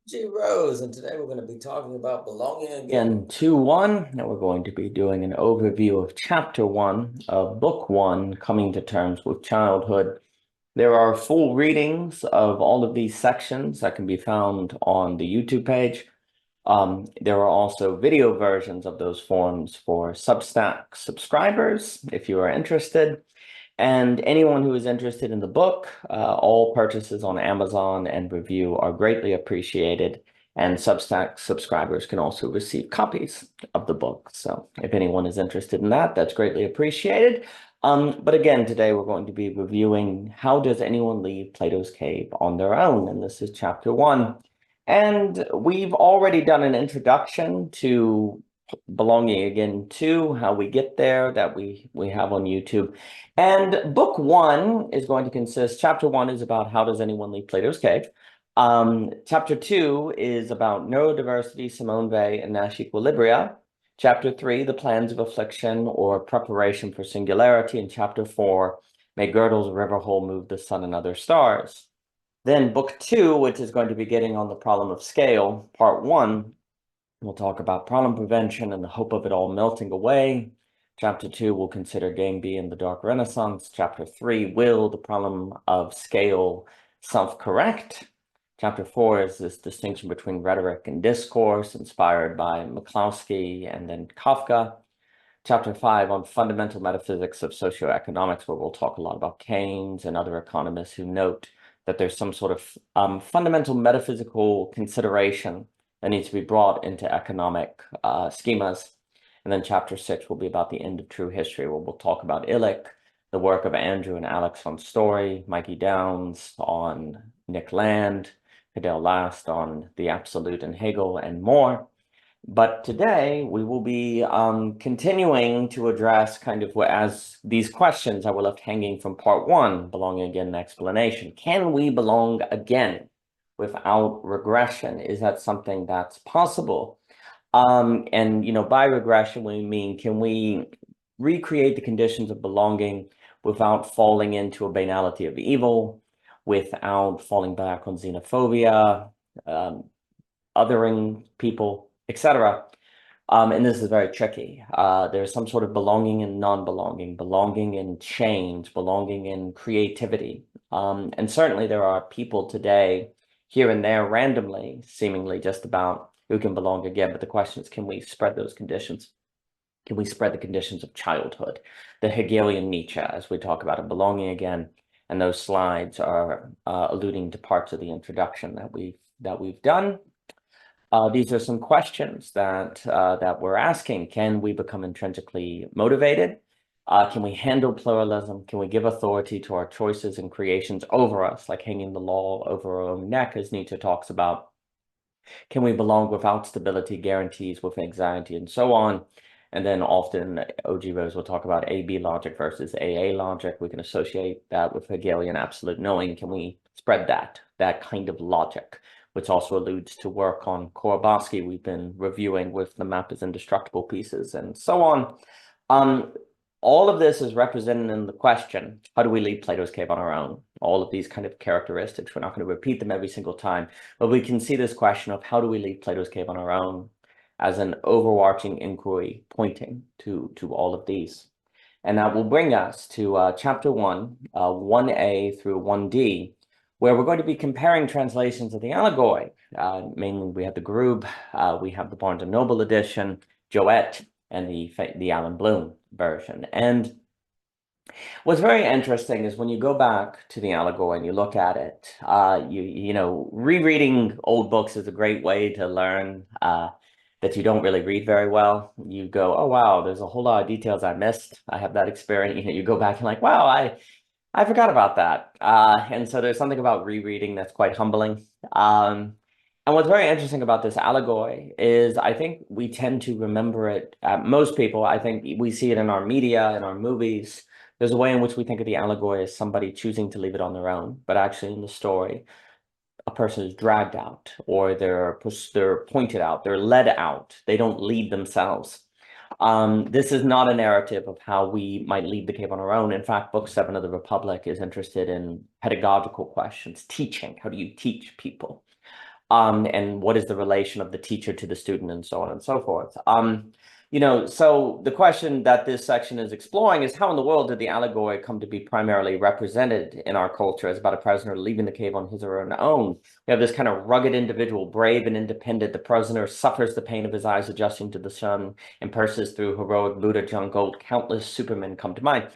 G Rose, and today we're going to be talking about belonging again. 2.1, and we're going to be doing an overview of chapter 1 of book 1, Coming to Terms with Childhood. There are full readings of all of these sections that can be found on the YouTube page. There are also video versions of those forms for Substack subscribers if you are interested. And anyone who is interested in the book, all purchases on Amazon and review are greatly appreciated. And Substack subscribers can also receive copies of the book. So if anyone is interested in that, that's greatly appreciated. But again, today we're going to be reviewing How Does Anyone Leave Plato's Cave on Their Own? And this is chapter 1. And we've already done an introduction to belonging again to how we get there that we have on YouTube. And book 1 is going to consist, chapter 1 is about how does anyone leave Plato's cave. Chapter 2 is about neurodiversity, Simone Weil, and Nash equilibria. Chapter 3, the plans of affliction or preparation for singularity. And chapter 4, may Gödel's river hole move the sun and other stars. Then book 2, which is going to be getting on the problem of scale, part 1, we'll talk about problem prevention and the hope of it all melting away. Chapter 2 will consider Game B and the Dark Renaissance. Chapter 3, will the problem of scale self-correct? Chapter 4 is this distinction between rhetoric and discourse, inspired by McCloskey and then Kafka. Chapter 5 on fundamental metaphysics of socioeconomics, where we'll talk a lot about Keynes and other economists who note that there's some sort of fundamental metaphysical consideration that needs to be brought into economic schemas. And then chapter 6 will be about the end of true history, where we'll talk about Illich, the work of Andrew and Alex on Story, Mikey Downs on Nick Land, Hidel Last on The Absolute and Hegel, and more. But today we will be continuing to address kind of as these questions that were left hanging from part 1, belonging again and explanation. Can we belong again without regression? Is that something that's possible? And, by regression, we mean, can we recreate the conditions of belonging without falling into a banality of evil, without falling back on xenophobia, othering people, etc. And this is very tricky. There's some sort of belonging and non-belonging, belonging in change, belonging in creativity. And certainly there are people today, here and there, randomly, seemingly just about, who can belong again. But the question is, can we spread those conditions? Can we spread the conditions of childhood? The Hegelian Nietzsche, as we talk about it, belonging again. And those slides are alluding to parts of the introduction that we've done. These are some questions that we're asking. Can we become intrinsically motivated? Can we handle pluralism? Can we give authority to our choices and creations over us, like hanging the law over our own neck, as Nietzsche talks about? Can we belong without stability, guarantees, with anxiety, and so on? And then often O.G. Rose will talk about A-B logic versus A-A logic. We can associate that with Hegelian absolute knowing. Can we spread that kind of logic, which also alludes to work on Korobowski we've been reviewing with the Map is Indestructible pieces and so on. All of this is represented in the question, how do we leave Plato's cave on our own? All of these kind of characteristics, we're not going to repeat them every single time, but we can see this question of how do we leave Plato's cave on our own as an overarching inquiry pointing to all of these. And that will bring us to chapter 1, 1a through 1d, where we're going to be comparing translations of the allegory. Mainly we have the Grube, we have the Barnes & Noble edition, Joette, and the Alan Bloom version. And what's very interesting is when you go back to the allegory and you look at it, rereading old books is a great way to learn that you don't really read very well. You go, oh, wow, there's a whole lot of details I missed. I have that experience. You go back and like, wow, I forgot about that. And so there's something about rereading that's quite humbling. And what's very interesting about this allegory is I think we tend to remember it, most people, I think we see it in our media, in our movies. There's a way in which we think of the allegory as somebody choosing to leave it on their own, but actually in the story, a person is dragged out, or they're pointed out, they're led out. They don't lead themselves. This is not a narrative of how we might leave the cave on our own. In fact, Book 7 of the Republic is interested in pedagogical questions, teaching. How do you teach people? and what is the relation of the teacher to the student, and so on and so forth. So the question that this section is exploring is how in the world did the allegory come to be primarily represented in our culture as about a prisoner leaving the cave on his or her own? We have this kind of rugged individual, brave and independent. The prisoner suffers the pain of his eyes adjusting to the sun and passes through heroic Buddha jungle. Countless supermen come to mind.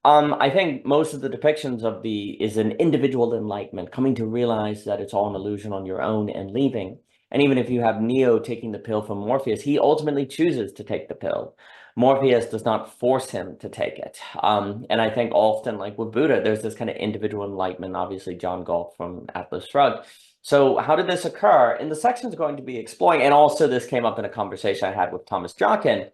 I think most of the depictions of is an individual enlightenment, coming to realize that it's all an illusion on your own and leaving. And even if you have Neo taking the pill from Morpheus, he ultimately chooses to take the pill. Morpheus does not force him to take it. And I think often, like with Buddha, there's this kind of individual enlightenment, obviously John Galt from Atlas Shrugged. So how did this occur? And the section is going to be exploring, and also this came up in a conversation I had with Thomas Jockin,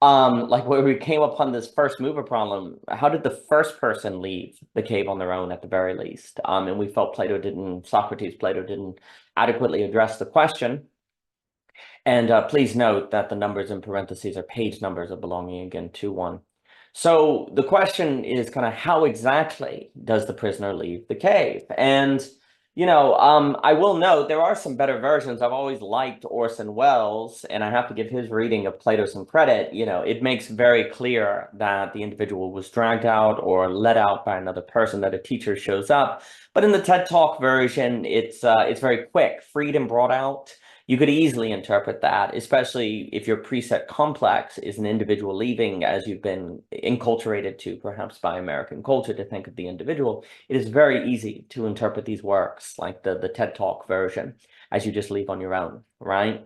like where we came upon this first mover problem. How did the first person leave the cave on their own at the very least? And we felt Plato didn't adequately address the question. And please note that the numbers in parentheses are page numbers of belonging again, II.1. So the question is kind of how exactly does the prisoner leave the cave? And I will note there are some better versions. I've always liked Orson Welles, and I have to give his reading of Plato some credit. It makes very clear that the individual was dragged out or let out by another person, that a teacher shows up. But in the TED Talk version, it's very quick, freed and brought out. You could easily interpret that, especially if your preset complex is an individual leaving, as you've been enculturated to, perhaps by American culture, to think of the individual. It is very easy to interpret these works, like the TED Talk version, as you just leave on your own, right?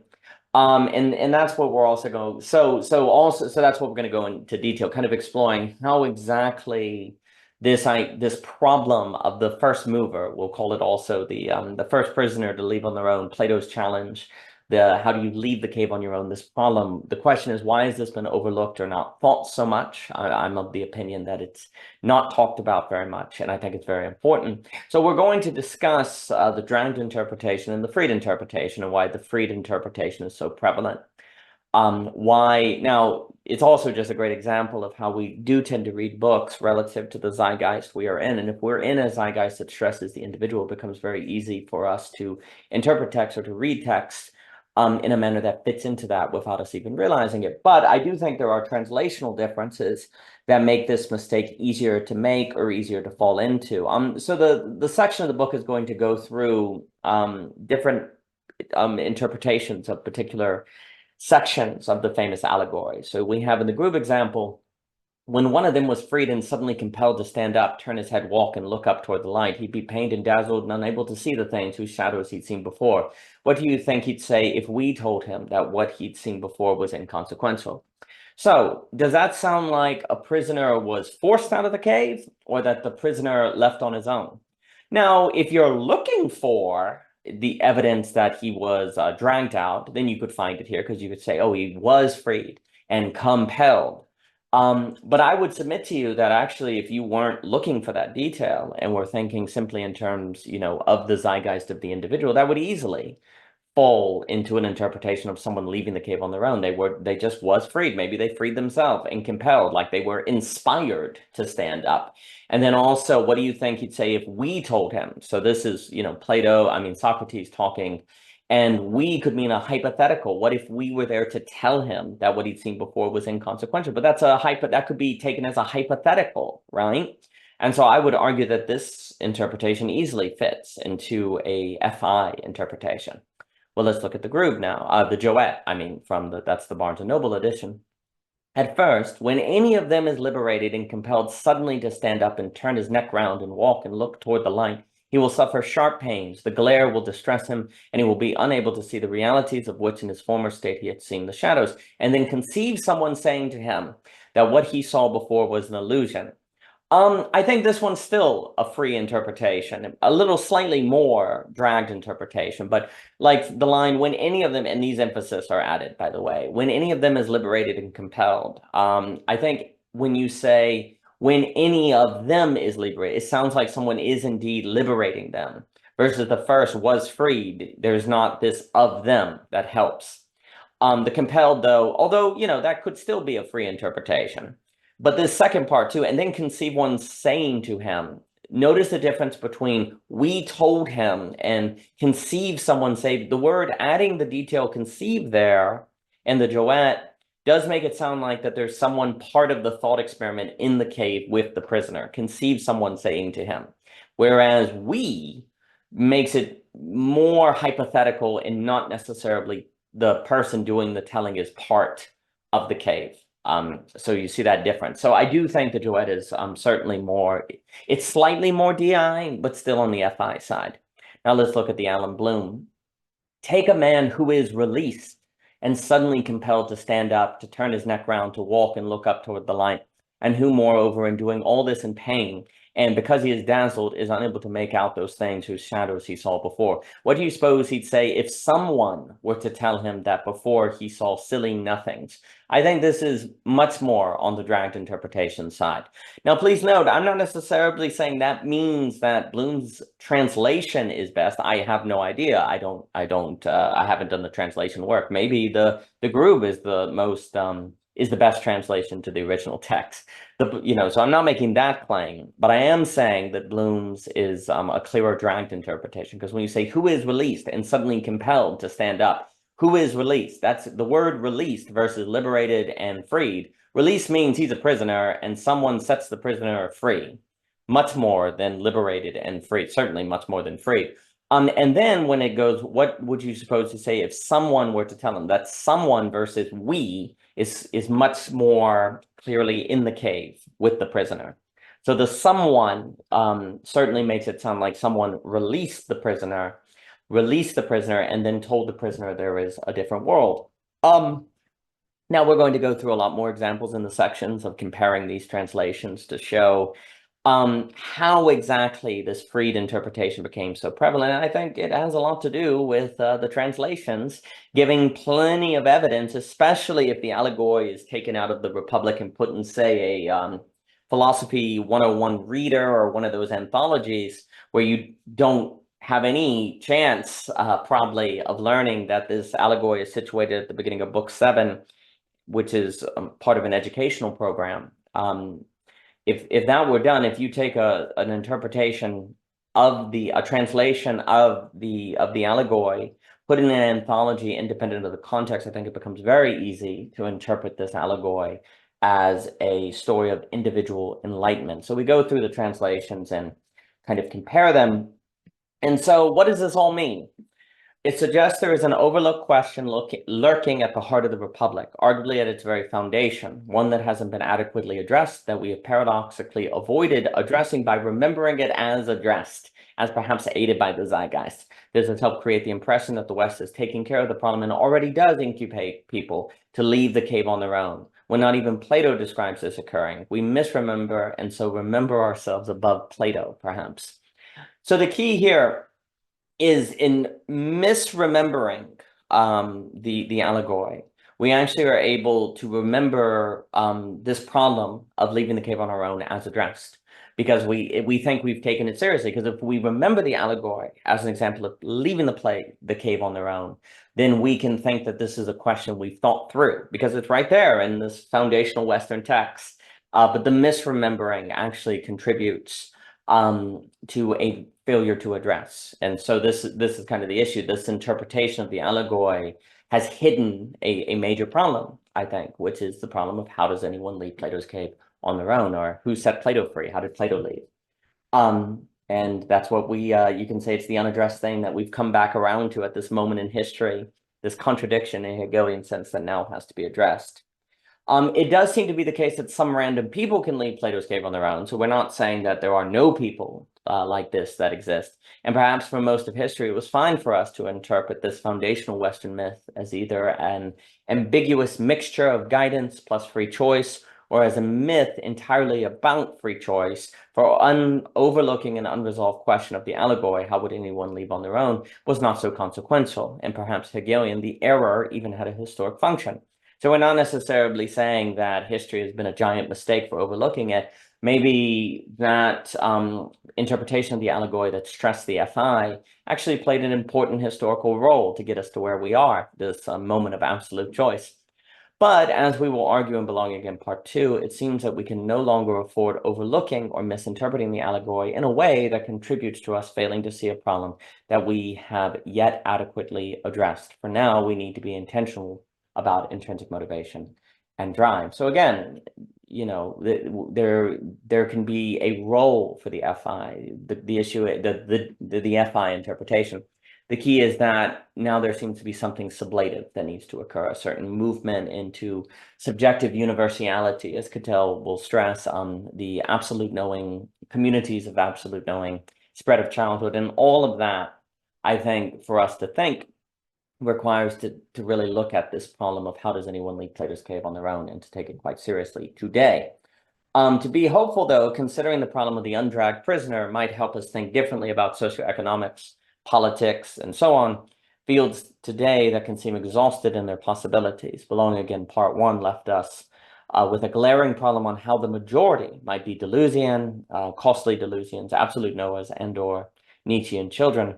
And that's what we're also going. So that's what we're going to go into detail, kind of exploring how exactly this problem of the first mover, we'll call it also the first prisoner to leave on their own, Plato's challenge, how do you leave the cave on your own? This problem, the question is, why has this been overlooked or not thought so much? I'm of the opinion that it's not talked about very much, and I think it's very important. So we're going to discuss the dragged interpretation and the freed interpretation, and why the freed interpretation is so prevalent. Now, it's also just a great example of how we do tend to read books relative to the zeitgeist we are in. And if we're in a zeitgeist that stresses the individual, it becomes very easy for us to interpret text or to read text in a manner that fits into that without us even realizing it. But I do think there are translational differences that make this mistake easier to make or easier to fall into. So the section of the book is going to go through different interpretations of particular sections of the famous allegory. So we have in the group example, when one of them was freed and suddenly compelled to stand up, turn his head, walk, and look up toward the light, he'd be pained and dazzled and unable to see the things whose shadows he'd seen before. What do you think he'd say if we told him that what he'd seen before was inconsequential? So does that sound like a prisoner was forced out of the cave, or that the prisoner left on his own? Now, if you're looking for the evidence that he was dragged out, then you could find it here, because you could say, oh, he was freed and compelled. But I would submit to you that actually, if you weren't looking for that detail and were thinking simply in terms, of the zeitgeist of the individual, that would easily fall into an interpretation of someone leaving the cave on their own. They just was freed. Maybe they freed themselves and compelled, like they were inspired to stand up. And then also, what do you think he'd say if we told him? So this is, Socrates talking, and we could mean a hypothetical. What if we were there to tell him that what he'd seen before was inconsequential? But that could be taken as a hypothetical, right? And so I would argue that this interpretation easily fits into a FI interpretation. Well, let's look at the group now. The Joet, that's the Barnes & Noble edition. At first, when any of them is liberated and compelled suddenly to stand up and turn his neck round and walk and look toward the light, he will suffer sharp pains, the glare will distress him, and he will be unable to see the realities of which in his former state he had seen the shadows, and then conceive someone saying to him that what he saw before was an illusion. I think this one's still a free interpretation, a little slightly more dragged interpretation, but like the line, when any of them, and these emphasis are added, by the way, when any of them is liberated and compelled, I think when you say, when any of them is liberated, it sounds like someone is indeed liberating them, versus the first was freed. There's not this of them that helps. The compelled, though, although, that could still be a free interpretation. But this second part too, and then conceive one saying to him, Notice the difference between we told him and conceive, someone say, the word adding the detail conceive there and the duet does make it sound like that there's someone part of the thought experiment in the cave with the prisoner. Conceive someone saying to him. Whereas we makes it more hypothetical and not necessarily the person doing the telling is part of the cave. So you see that difference. So I do think the duet is certainly more, it's slightly more DI, but still on the FI side. Now let's look at the Alan Bloom. Take a man who is released and suddenly compelled to stand up, to turn his neck round, to walk and look up toward the light, and who, moreover, in doing all this in pain, and because he is dazzled, is unable to make out those things whose shadows he saw before. What do you suppose he'd say if someone were to tell him that before he saw silly nothings? I think this is much more on the dragged interpretation side. Now, please note, I'm not necessarily saying that means that Bloom's translation is best. I have no idea. I haven't done the translation work. Maybe the Grube is the most is the best translation to the original text. So I'm not making that claim, but I am saying that Bloom's is a clearer dragged interpretation, because when you say who is released and suddenly compelled to stand up, who is released? That's the word released versus liberated and freed. Release means he's a prisoner and someone sets the prisoner free, much more than liberated and free, certainly much more than free. And then when it goes, what would you suppose to say if someone were to tell him? That someone versus we is much more clearly in the cave with the prisoner. So the someone certainly makes it sound like someone released the prisoner, and then told the prisoner there is a different world. Now we're going to go through a lot more examples in the sections of comparing these translations to show how exactly this freed interpretation became so prevalent. And I think it has a lot to do with the translations giving plenty of evidence, especially if the allegory is taken out of the Republic and put in, say, a philosophy 101 reader or one of those anthologies where you don't have any chance probably of learning that this allegory is situated at the beginning of book 7, which is part of an educational program. If that were done, if you take an interpretation of a translation of the allegory, put in an anthology independent of the context, I think it becomes very easy to interpret this allegory as a story of individual enlightenment. So we go through the translations and kind of compare them. And so what does this all mean? It suggests there is an overlooked question lurking at the heart of the Republic, arguably at its very foundation, one that hasn't been adequately addressed, that we have paradoxically avoided addressing by remembering it as addressed, as perhaps aided by the zeitgeist. This has helped create the impression that the West is taking care of the problem and already does incubate people to leave the cave on their own, when not even Plato describes this occurring. We misremember, and so remember ourselves above Plato, perhaps. So the key here is in misremembering the allegory. We actually are able to remember this problem of leaving the cave on our own as addressed, because we think we've taken it seriously. Because if we remember the allegory as an example of leaving the cave on their own, then we can think that this is a question we've thought through, because it's right there in this foundational Western text. But the misremembering actually contributes to a failure to address. And so this is kind of the issue. This interpretation of the allegory has hidden a major problem, I think, which is the problem of how does anyone leave Plato's cave on their own, or who set Plato free? How did Plato leave? And that's what you can say it's the unaddressed thing that we've come back around to at this moment in history, this contradiction in a Hegelian sense that now has to be addressed. It does seem to be the case that some random people can leave Plato's cave on their own. So we're not saying that there are no people like this that exist. And perhaps for most of history, it was fine for us to interpret this foundational Western myth as either an ambiguous mixture of guidance plus free choice, or as a myth entirely about free choice. For overlooking an unresolved question of the allegory, how would anyone leave on their own, was not so consequential. And perhaps Hegelian, the error even had a historic function. So we're not necessarily saying that history has been a giant mistake for overlooking it. Maybe that interpretation of the allegory that stressed the FI actually played an important historical role to get us to where we are, this moment of absolute choice. But as we will argue in Belonging Again Part 2, it seems that we can no longer afford overlooking or misinterpreting the allegory in a way that contributes to us failing to see a problem that we have yet adequately addressed. For now, we need to be intentional about intrinsic motivation and drive. So again, there can be a role for the FI, the issue, the FI interpretation. The key is that now there seems to be something sublative that needs to occur, a certain movement into subjective universality, as Cattell will stress, the absolute knowing, communities of absolute knowing, spread of childhood, and all of that, I think, for us to think, requires to really look at this problem of how does anyone leave Plato's cave on their own and to take it quite seriously today. To be hopeful, though, considering the problem of the undragged prisoner might help us think differently about socioeconomics, politics, and so on, fields today that can seem exhausted in their possibilities. Belonging Again, Part 1 left us with a glaring problem on how the majority might be delusian, costly delusions, absolute knowers, and/or Nietzschean children.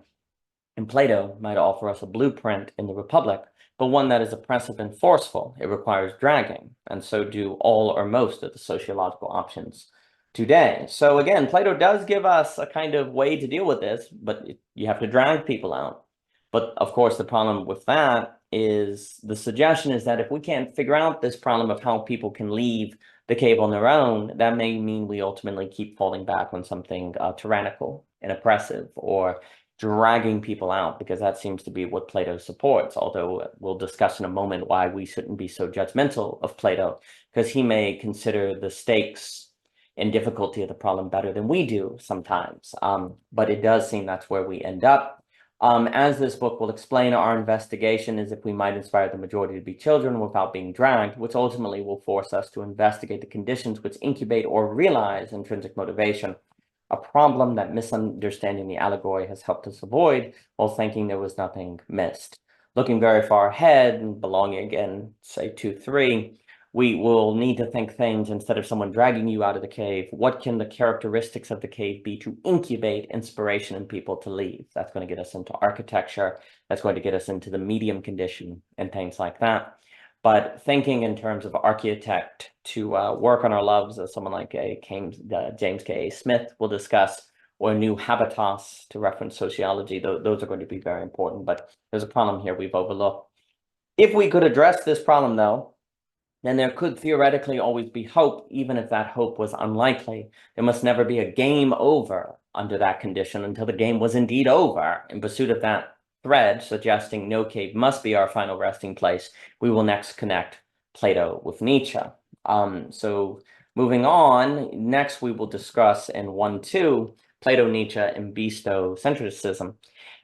And Plato might offer us a blueprint in the Republic, but one that is oppressive and forceful. It requires dragging, and so do all or most of the sociological options today. So again, Plato does give us a kind of way to deal with this, but you have to drag people out. But of course, the problem with that is the suggestion is that if we can't figure out this problem of how people can leave the cave on their own, that may mean we ultimately keep falling back on something tyrannical and oppressive, or dragging people out, because that seems to be what Plato supports, although we'll discuss in a moment why we shouldn't be so judgmental of Plato, because he may consider the stakes and difficulty of the problem better than we do sometimes. But it does seem that's where we end up. As this book will explain, our investigation is if we might inspire the majority to be children without being dragged, which ultimately will force us to investigate the conditions which incubate or realize intrinsic motivation, a problem that misunderstanding the allegory has helped us avoid while thinking there was nothing missed. Looking very far ahead and Belonging Again, say 2-3, we will need to think things instead of someone dragging you out of the cave. What can the characteristics of the cave be to incubate inspiration in people to leave? That's going to get us into architecture. That's going to get us into the medium condition and things like that. But thinking in terms of architect to work on our loves, as someone like James K. Smith will discuss, or new habitats to reference sociology, those are going to be very important. But there's a problem here we've overlooked. If we could address this problem, though, then there could theoretically always be hope, even if that hope was unlikely. There must never be a game over under that condition until the game was indeed over. In pursuit of that thread, suggesting no cave must be our final resting place, we will next connect Plato with Nietzsche. So moving on, next we will discuss in 1-2, Plato, Nietzsche, and beastocentrism.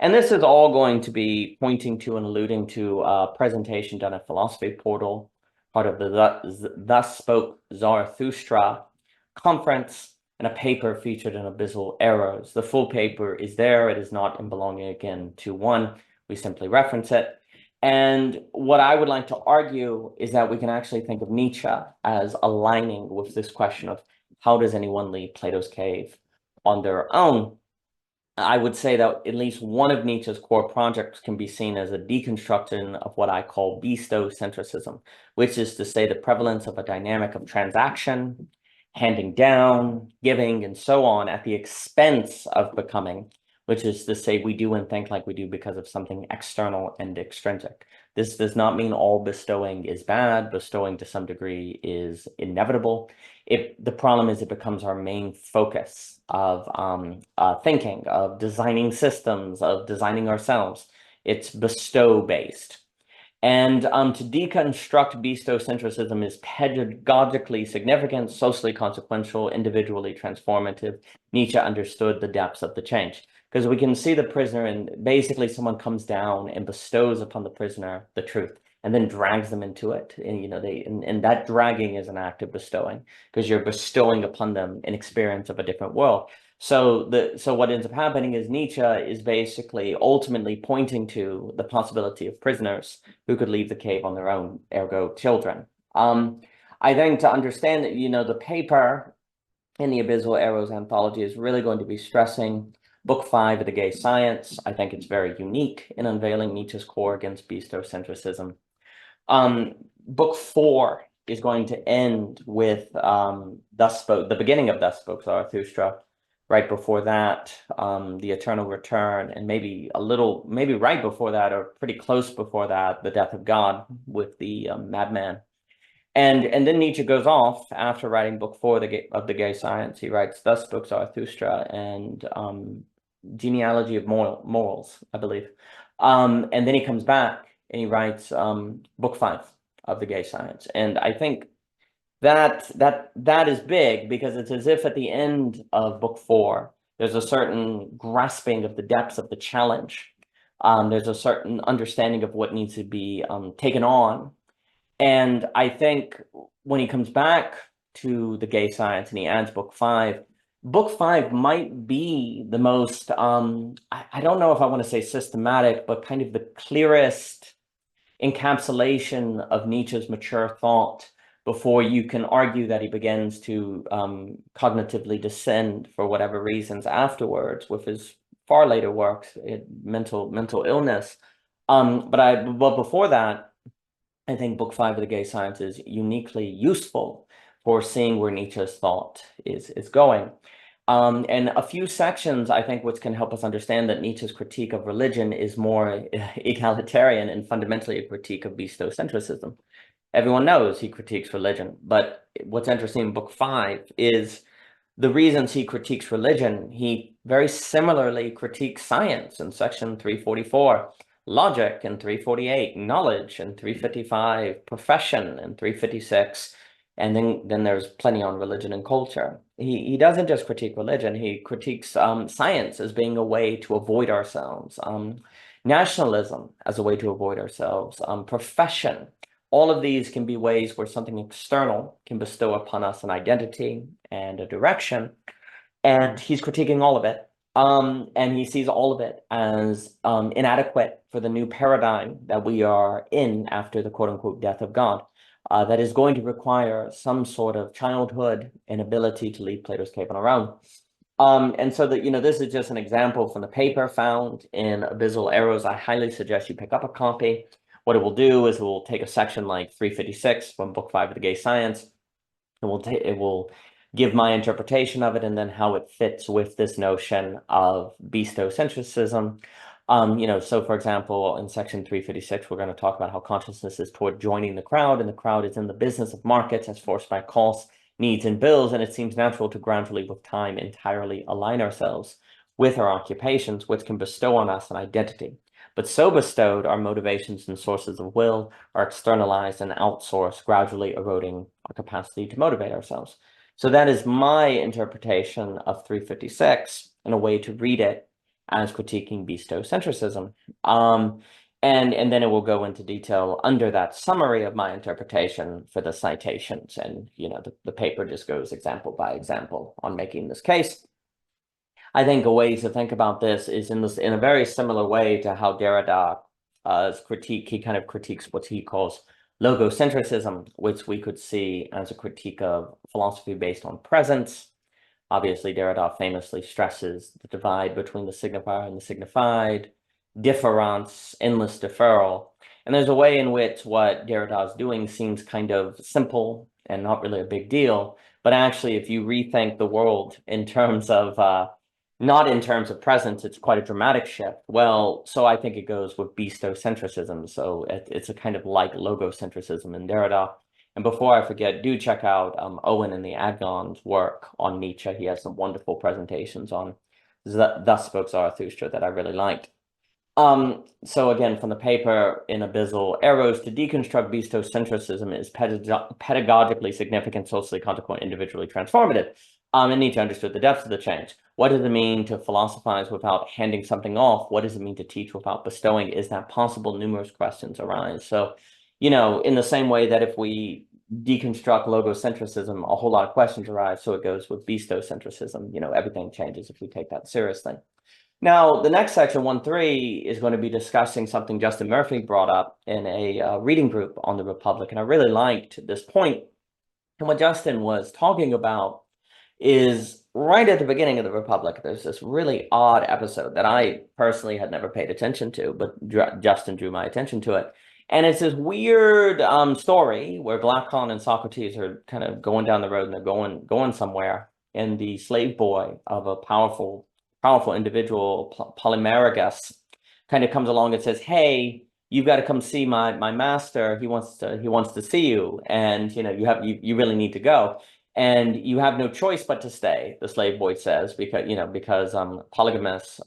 And this is all going to be pointing to and alluding to a presentation done at Philosophy Portal, part of the Thus Spoke Zarathustra conference, and a paper featured in Abyssal Errors. The full paper is there. It is not in Belonging Again 2.1. We simply reference it. And what I would like to argue is that we can actually think of Nietzsche as aligning with this question of how does anyone leave Plato's cave on their own? I would say that at least one of Nietzsche's core projects can be seen as a deconstruction of what I call beastocentrism, which is to say the prevalence of a dynamic of transaction, handing down, giving, and so on at the expense of becoming, which is to say we do and think like we do because of something external and extrinsic. This does not mean all bestowing is bad. Bestowing to some degree is inevitable. If the problem is it becomes our main focus of thinking, of designing systems, of designing ourselves. It's bestow-based. And to deconstruct beastocentrism is pedagogically significant, socially consequential, individually transformative. Nietzsche understood the depths of the change, because we can see the prisoner and basically someone comes down and bestows upon the prisoner the truth and then drags them into it. And, and that dragging is an act of bestowing, because you're bestowing upon them an experience of a different world. So what ends up happening is Nietzsche is basically ultimately pointing to the possibility of prisoners who could leave the cave on their own, ergo children. I think to understand that, the paper in the Abyssal Errors anthology is really going to be stressing Book 5 of the Gay Science. I think it's very unique in unveiling Nietzsche's core against beastocentrism. book 4 is going to end with the beginning of Thus Spoke Zarathustra. Right before that, the eternal return, and maybe right before that, or pretty close before that, the death of God with the madman. And then Nietzsche goes off after writing book 4 of the Gay Science. He writes Thus Spoke Zarathustra and Genealogy of Morals, I believe. And then he comes back and he writes book 5 of the Gay Science. And I think that is big, because it's as if at the end of book 4, there's a certain grasping of the depths of the challenge. There's a certain understanding of what needs to be taken on. And I think when he comes back to the Gay Science and he adds book 5 might be the most, I don't know if I want to say systematic, but kind of the clearest encapsulation of Nietzsche's mature thought, before you can argue that he begins to cognitively descend for whatever reasons afterwards with his far later works, mental illness. But before that, I think book 5 of the Gay Science is uniquely useful for seeing where Nietzsche's thought is going. And a few sections, I think, which can help us understand that Nietzsche's critique of religion is more egalitarian and fundamentally a critique of beastocentrism. Everyone knows he critiques religion, but what's interesting in book 5 is the reasons he critiques religion. He very similarly critiques science in section 344, logic in 348, knowledge in 355, profession in 356, and then there's plenty on religion and culture. He doesn't just critique religion, he critiques science as being a way to avoid ourselves, nationalism as a way to avoid ourselves, profession. All of these can be ways where something external can bestow upon us an identity and a direction, and he's critiquing all of it. And he sees all of it as inadequate for the new paradigm that we are in after the quote-unquote death of God, that is going to require some sort of childhood and ability to leave Plato's cave on our own. And so that, this is just an example from the paper found in Abyssal Arrows. I highly suggest you pick up a copy. What it will do is it will take a section like 356 from book 5 of the Gay Science. It will give my interpretation of it, and then how it fits with this notion of beastocentrism. So for example, in section 356, we're going to talk about how consciousness is toward joining the crowd, and the crowd is in the business of markets as forced by costs, needs, and bills, and it seems natural to gradually, with time, entirely align ourselves with our occupations, which can bestow on us an identity. But so bestowed, our motivations and sources of will are externalized and outsourced, gradually eroding our capacity to motivate ourselves. So that is my interpretation of 356, and a way to read it as critiquing beastocentrism. And then it will go into detail under that summary of my interpretation for the citations. And, the paper just goes example by example on making this case. I think a way to think about this is in a very similar way to how Derrida's critique, he kind of critiques what he calls logocentrism, which we could see as a critique of philosophy based on presence. Obviously, Derrida famously stresses the divide between the signifier and the signified, difference, endless deferral. And there's a way in which what Derrida is doing seems kind of simple and not really a big deal. But actually, if you rethink the world in terms of not in terms of presence, it's quite a dramatic shift. Well, so I think it goes with beastocentrism. So it's a kind of like logocentrism in Derrida. And before I forget, do check out Owen and the Agon's work on Nietzsche. He has some wonderful presentations on Thus Spoke Zarathustra that I really liked. So again, from the paper in Abyssal Arrows, to deconstruct beastocentrism is pedagogically significant, socially consequent, individually transformative. And Nietzsche understood the depths of the change. What does it mean to philosophize without handing something off? What does it mean to teach without bestowing? Is that possible? Numerous questions arise. So, in the same way that if we deconstruct logocentrism, a whole lot of questions arise. So it goes with beastocentrism. Everything changes if we take that seriously. Now, the next section, 1.3, is going to be discussing something Justin Murphy brought up in a reading group on the Republic. And I really liked this point. And what Justin was talking about is right at the beginning of the Republic, there's this really odd episode that I personally had never paid attention to, but Justin drew my attention to it. And it's this weird story where Glaucon and Socrates are kind of going down the road and they're going somewhere. And the slave boy of a powerful individual, Polymergus, kind of comes along and says, "Hey, you've got to come see my master. He wants to see you, and you really need to go, and you have no choice but to stay." The slave boy says, because Polygamus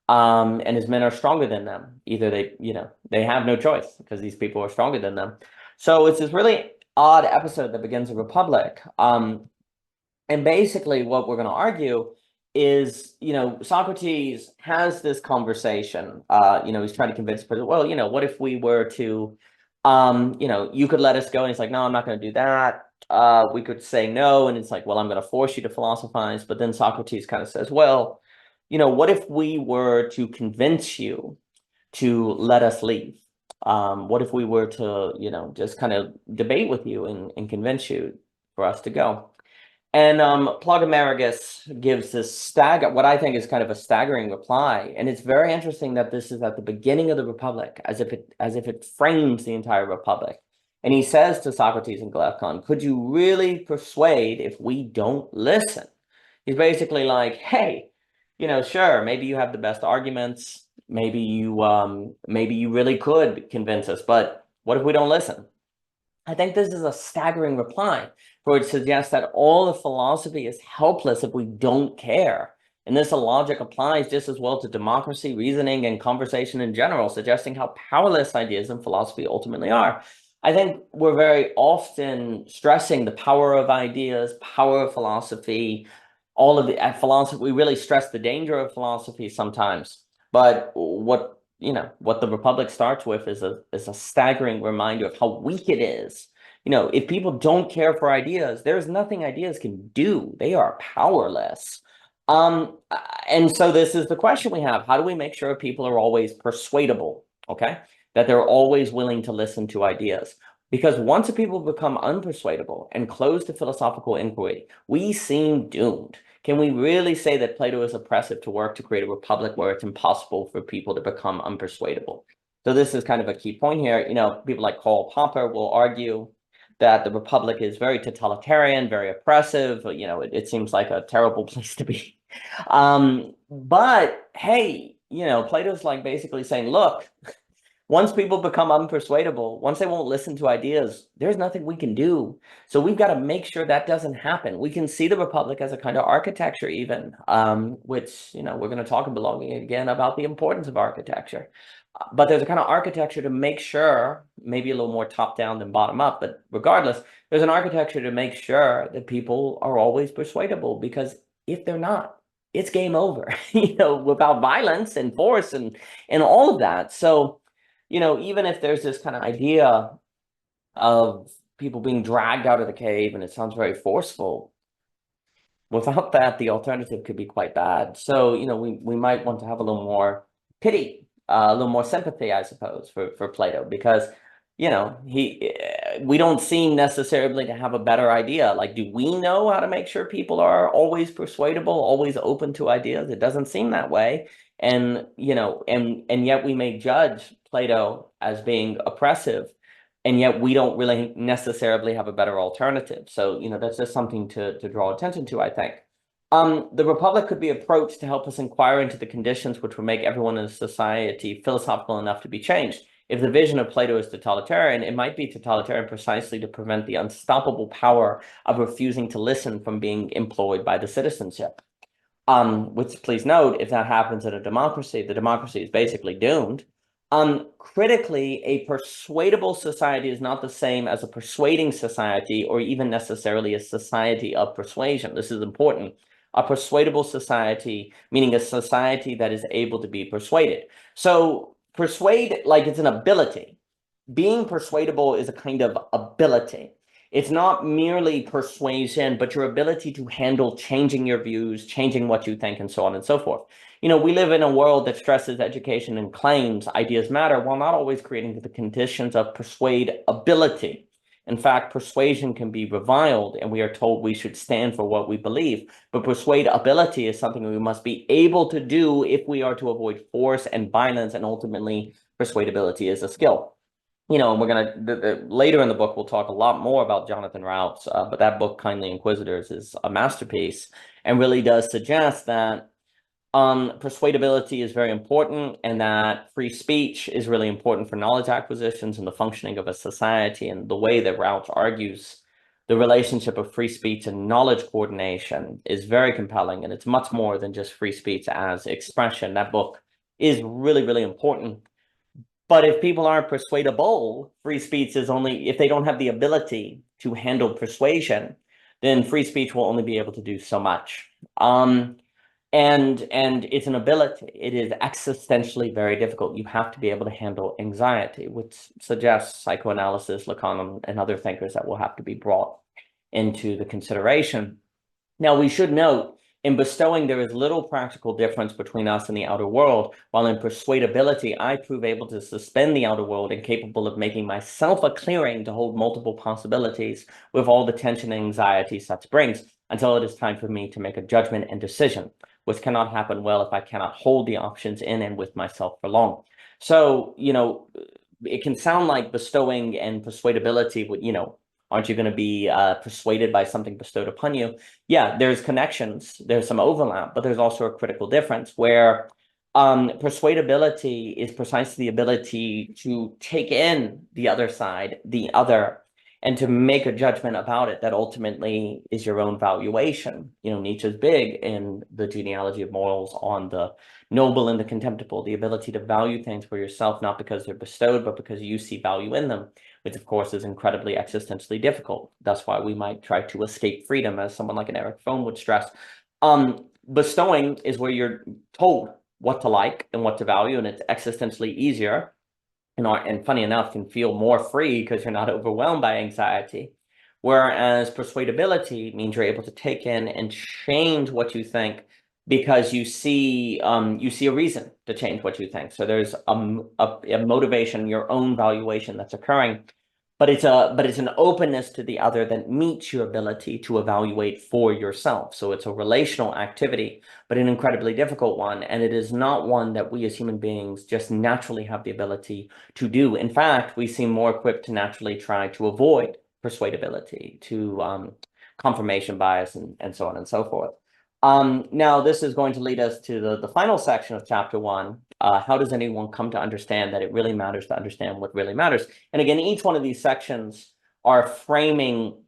and his men are stronger than them. Either they have no choice because these people are stronger than them. So it's this really odd episode that begins a republic. And basically what we're going to argue is, Socrates has this conversation. He's trying to convince the person, well, what if we were to, you could let us go. And he's like, no, I'm not going to do that. We could say no. And it's like, well, I'm going to force you to philosophize. But then Socrates kind of says, well, what if we were to convince you to let us leave? What if we were to, just kind of debate with you and convince you for us to go? And Plagomeragus gives this what I think is kind of a staggering reply. And it's very interesting that this is at the beginning of the Republic, as if it frames the entire Republic. And he says to Socrates and Glaucon, could you really persuade if we don't listen? He's basically like, hey, sure, maybe you have the best arguments. Maybe you really could convince us, but what if we don't listen? I think this is a staggering reply, for it suggests that all of philosophy is helpless if we don't care. And this logic applies just as well to democracy, reasoning, and conversation in general, suggesting how powerless ideas in philosophy ultimately are. I think we're very often stressing the power of ideas, power of philosophy, all of the philosophy. We really stress the danger of philosophy sometimes. But what the Republic starts with is a staggering reminder of how weak it is. If people don't care for ideas, there's nothing ideas can do. They are powerless. And so this is the question we have. How do we make sure people are always persuadable? Okay, that they're always willing to listen to ideas. Because once people become unpersuadable and closed to philosophical inquiry, we seem doomed. Can we really say that Plato is oppressive to work to create a republic where it's impossible for people to become unpersuadable? So this is kind of a key point here. People like Karl Popper will argue that the republic is very totalitarian, very oppressive. It seems like a terrible place to be. But hey, Plato's like basically saying, look, once people become unpersuadable, once they won't listen to ideas, there's nothing we can do. So we've got to make sure that doesn't happen. We can see the Republic as a kind of architecture even, which, we're going to talk in Belonging again about the importance of architecture. But there's a kind of architecture to make sure, maybe a little more top down than bottom up, but regardless, there's an architecture to make sure that people are always persuadable, because if they're not, it's game over, without violence and force and all of that. So, even if there's this kind of idea of people being dragged out of the cave and it sounds very forceful, without that, the alternative could be quite bad. So, we might want to have a little more pity, a little more sympathy, I suppose, for Plato, because, we don't seem necessarily to have a better idea. Like, do we know how to make sure people are always persuadable, always open to ideas? It doesn't seem that way. And, and yet we may judge Plato as being oppressive, and yet we don't really necessarily have a better alternative. So, that's just something to draw attention to, I think. The Republic could be approached to help us inquire into the conditions which would make everyone in society philosophical enough to be changed. If the vision of Plato is totalitarian, it might be totalitarian precisely to prevent the unstoppable power of refusing to listen from being employed by the citizenship. Which, please note, if that happens in a democracy, the democracy is basically doomed. Critically, a persuadable society is not the same as a persuading society, or even necessarily a society of persuasion. This is important. A persuadable society, meaning a society that is able to be persuaded. So persuade, like it's an ability. Being persuadable is a kind of ability. It's not merely persuasion, but your ability to handle changing your views, changing what you think, and so on and so forth. We live in a world that stresses education and claims ideas matter, while not always creating the conditions of persuade ability. In fact, persuasion can be reviled, and we are told we should stand for what we believe. But persuade ability is something we must be able to do if we are to avoid force and violence, and ultimately, persuadability is a skill. you know, and we're gonna later in the book we'll talk a lot more about Jonathan Rout's, but that book, Kindly Inquisitors, is a masterpiece and really does suggest that persuadability is very important, and that free speech is really important for knowledge acquisitions and the functioning of a society. And the way that Rout argues the relationship of free speech and knowledge coordination is very compelling, and it's much more than just free speech as expression. That book is really, really important. But if people aren't persuadable, free speech is only, if they don't have the ability to handle persuasion, then free speech will only be able to do so much. And it's an ability. It is existentially very difficult. You have to be able to handle anxiety, which suggests psychoanalysis, Lacan, and other thinkers that will have to be brought into the consideration. Now, we should note, in bestowing, there is little practical difference between us and the outer world, while in persuadability, I prove able to suspend the outer world and capable of making myself a clearing to hold multiple possibilities with all the tension and anxiety such brings, until it is time for me to make a judgment and decision, which cannot happen well if I cannot hold the options in and with myself for long. So, you know, it can sound like bestowing and persuadability would, you know, aren't you going to be persuaded by something bestowed upon you? Yeah, there's connections, there's some overlap, but there's also a critical difference where persuadability is precisely the ability to take in the other side, the other, and to make a judgment about it that ultimately is your own valuation. You know, Nietzsche's big in the genealogy of morals on the noble and the contemptible, the ability to value things for yourself, not because they're bestowed, but because you see value in them, which of course is incredibly existentially difficult. That's why we might try to escape freedom, as someone like an Eric Fromm would stress. Bestowing is where you're told what to like and what to value, and it's existentially easier, and funny enough, can feel more free because you're not overwhelmed by anxiety. Whereas persuadability means you're able to take in and change what you think because you see a reason to change what you think. So there's a motivation, your own valuation that's occurring, but it's an openness to the other that meets your ability to evaluate for yourself. So it's a relational activity, but an incredibly difficult one, and it is not one that we as human beings just naturally have the ability to do. In fact, we seem more equipped to naturally try to avoid persuadability, to confirmation bias, and so on and so forth. Now, this is going to lead us to the final section of chapter 1. How does anyone come to understand that it really matters to understand what really matters? And again, each one of these sections are framing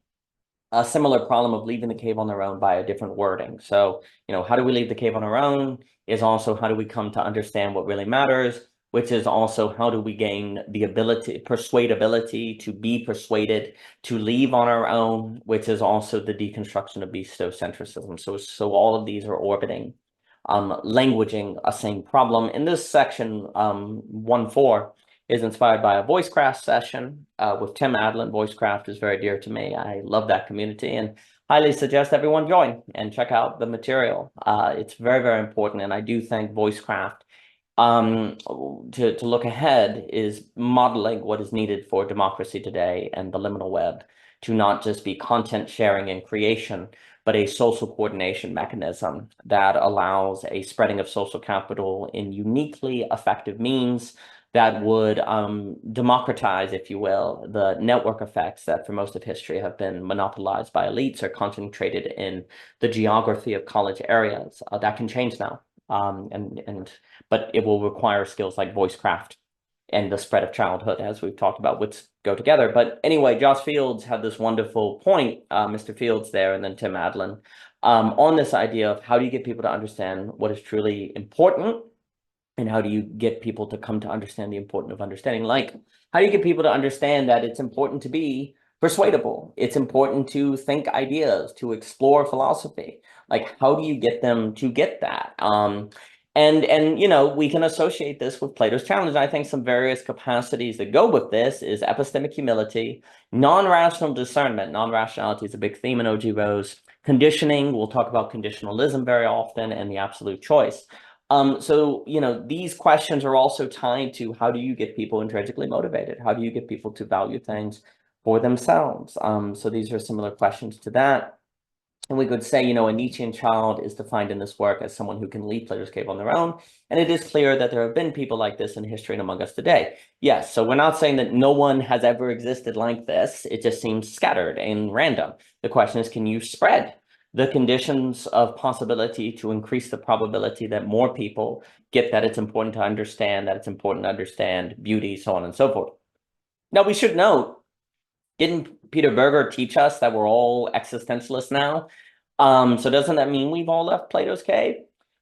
a similar problem of leaving the cave on their own by a different wording. So, you know, how do we leave the cave on our own is also how do we come to understand what really matters, which is also how do we gain the ability, persuadability to be persuaded to leave on our own, which is also the deconstruction of bestocentrism. So all of these are orbiting, languaging a same problem. In this section, 1.4 is inspired by a voicecraft session with Tim Adlin. Voicecraft is very dear to me. I love that community and highly suggest everyone join and check out the material. It's very, very important. And I do think voicecraft, to look ahead, is modeling what is needed for democracy today and the liminal web to not just be content sharing and creation, but a social coordination mechanism that allows a spreading of social capital in uniquely effective means that would democratize, if you will, the network effects that for most of history have been monopolized by elites or concentrated in the geography of college areas. That can change now, but it will require skills like voicecraft and the spread of childhood, as we've talked about, which go together. But anyway, Josh Fields had this wonderful point, Mr. Fields there, and then Tim Adlin, on this idea of how do you get people to understand what is truly important, and how do you get people to come to understand the importance of understanding? Like, how do you get people to understand that it's important to be persuadable? It's important to think ideas, to explore philosophy. Like, how do you get them to get that? And you know, we can associate this with Plato's challenge. I think some various capacities that go with this is epistemic humility, non-rational discernment. Non-rationality is a big theme in O.G. Rose. Conditioning, we'll talk about conditionalism very often, and the absolute choice. So, you know, these questions are also tied to how do you get people intrinsically motivated? How do you get people to value things for themselves? So these are similar questions to that. And we could say, you know, a Nietzschean child is defined in this work as someone who can leave Plato's cave on their own. And it is clear that there have been people like this in history and among us today. Yes, so we're not saying that no one has ever existed like this. It just seems scattered and random. The question is, can you spread the conditions of possibility to increase the probability that more people get that it's important to understand, that it's important to understand beauty, so on and so forth. Now, we should note, didn't Peter Berger teach us that we're all existentialists now? So doesn't that mean we've all left Plato's cave?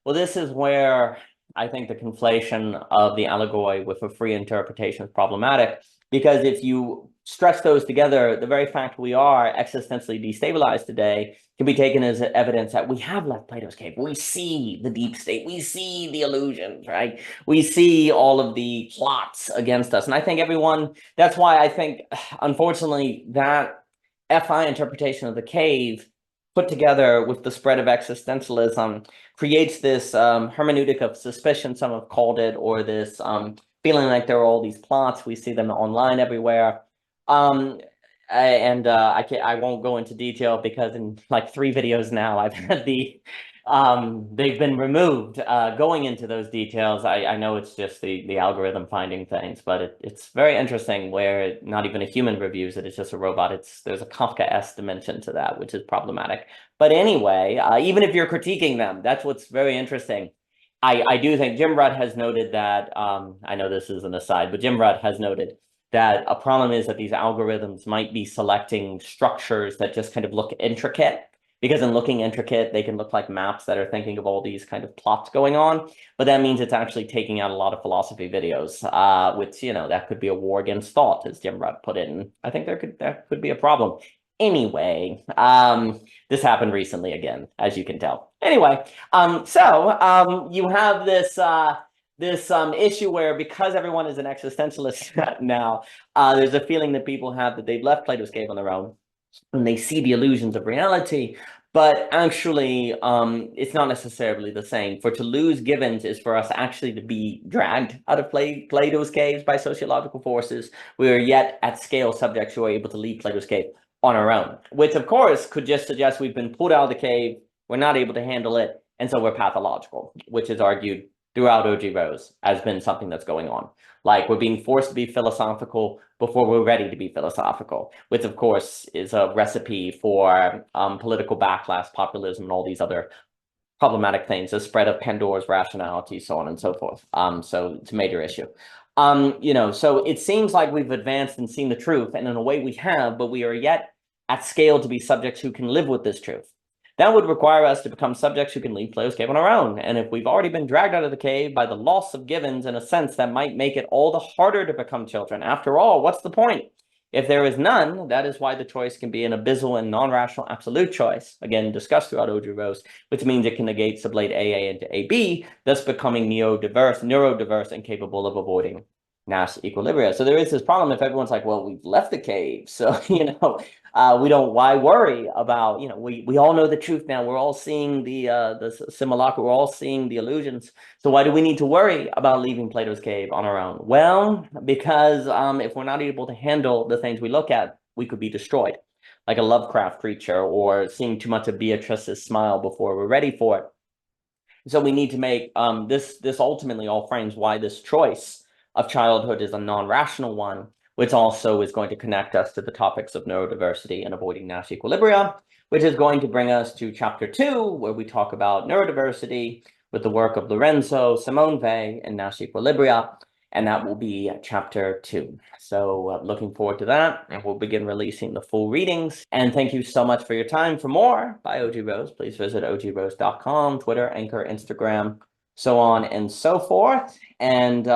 Well, this is where I think the conflation of the allegory with a free interpretation is problematic, because if you stretch those together, the very fact we are existentially destabilized today can be taken as evidence that we have left Plato's cave. We see the deep state, we see the illusions, right? We see all of the plots against us. And I think that's why I think, unfortunately, that FI interpretation of the cave put together with the spread of existentialism creates this hermeneutic of suspicion, some have called it, or this feeling like there are all these plots. We see them online everywhere. I won't go into detail because in like 3 videos now, I've had they've been removed. Going into those details, I know it's just the algorithm finding things, but it's very interesting where not even a human reviews it, it's just a robot. There's a Kafka-esque dimension to that, which is problematic. But anyway, even if you're critiquing them, that's what's very interesting. I do think Jim Rutt has noted that, I know this is an aside, but Jim Rutt has noted that a problem is that these algorithms might be selecting structures that just kind of look intricate, because in looking intricate, they can look like maps that are thinking of all these kind of plots going on. But that means it's actually taking out a lot of philosophy videos, which, you know, that could be a war against thought, as Jim Rutt put it. And I think that could be a problem. Anyway, this happened recently again, as you can tell. Anyway, you have this issue where, because everyone is an existentialist now, there's a feeling that people have that they've left Plato's cave on their own and they see the illusions of reality. But actually, it's not necessarily the same. For to lose Givens is for us actually to be dragged out of Plato's caves by sociological forces. We are yet at scale subjects who are able to leave Plato's cave on our own, which of course could just suggest we've been pulled out of the cave, we're not able to handle it, and so we're pathological, which is argued throughout O.G. Rose has been something that's going on. Like, we're being forced to be philosophical before we're ready to be philosophical, which of course is a recipe for political backlash, populism, and all these other problematic things, the spread of Pandora's rationality, so on and so forth. So it's a major issue. So it seems like we've advanced and seen the truth, and in a way we have, but we are yet at scale to be subjects who can live with this truth. That would require us to become subjects who can leave Plato's cave on our own. And if we've already been dragged out of the cave by the loss of Givens, in a sense, that might make it all the harder to become children. After all, what's the point? If there is none, that is why the choice can be an abyssal and non-rational absolute choice, again, discussed throughout O.G. Rose, which means it can negate sublate AA into AB, thus becoming neurodiverse, and capable of avoiding Nash equilibria. So there is this problem if everyone's like, well, we've left the cave, so, why worry about, we all know the truth now. We're all seeing the simulacra. We're all seeing the illusions. So why do we need to worry about leaving Plato's cave on our own? Well, because if we're not able to handle the things we look at, we could be destroyed, like a Lovecraft creature, or seeing too much of Beatrice's smile before we're ready for it. So we need to make this ultimately all frames why this choice of childhood is a non-rational one, which also is going to connect us to the topics of neurodiversity and avoiding Nash equilibria, which is going to bring us to chapter 2, where we talk about neurodiversity with the work of Lorenzo, Simone Weil, and Nash equilibria, and that will be chapter 2. So looking forward to that, and we'll begin releasing the full readings. And thank you so much for your time. For more by O.G. Rose, please visit ogrose.com, Twitter, Anchor, Instagram, so on and so forth. And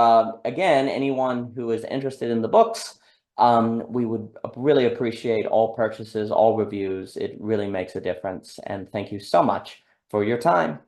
again, anyone who is interested in the books, we would really appreciate all purchases, all reviews. It really makes a difference. And thank you so much for your time.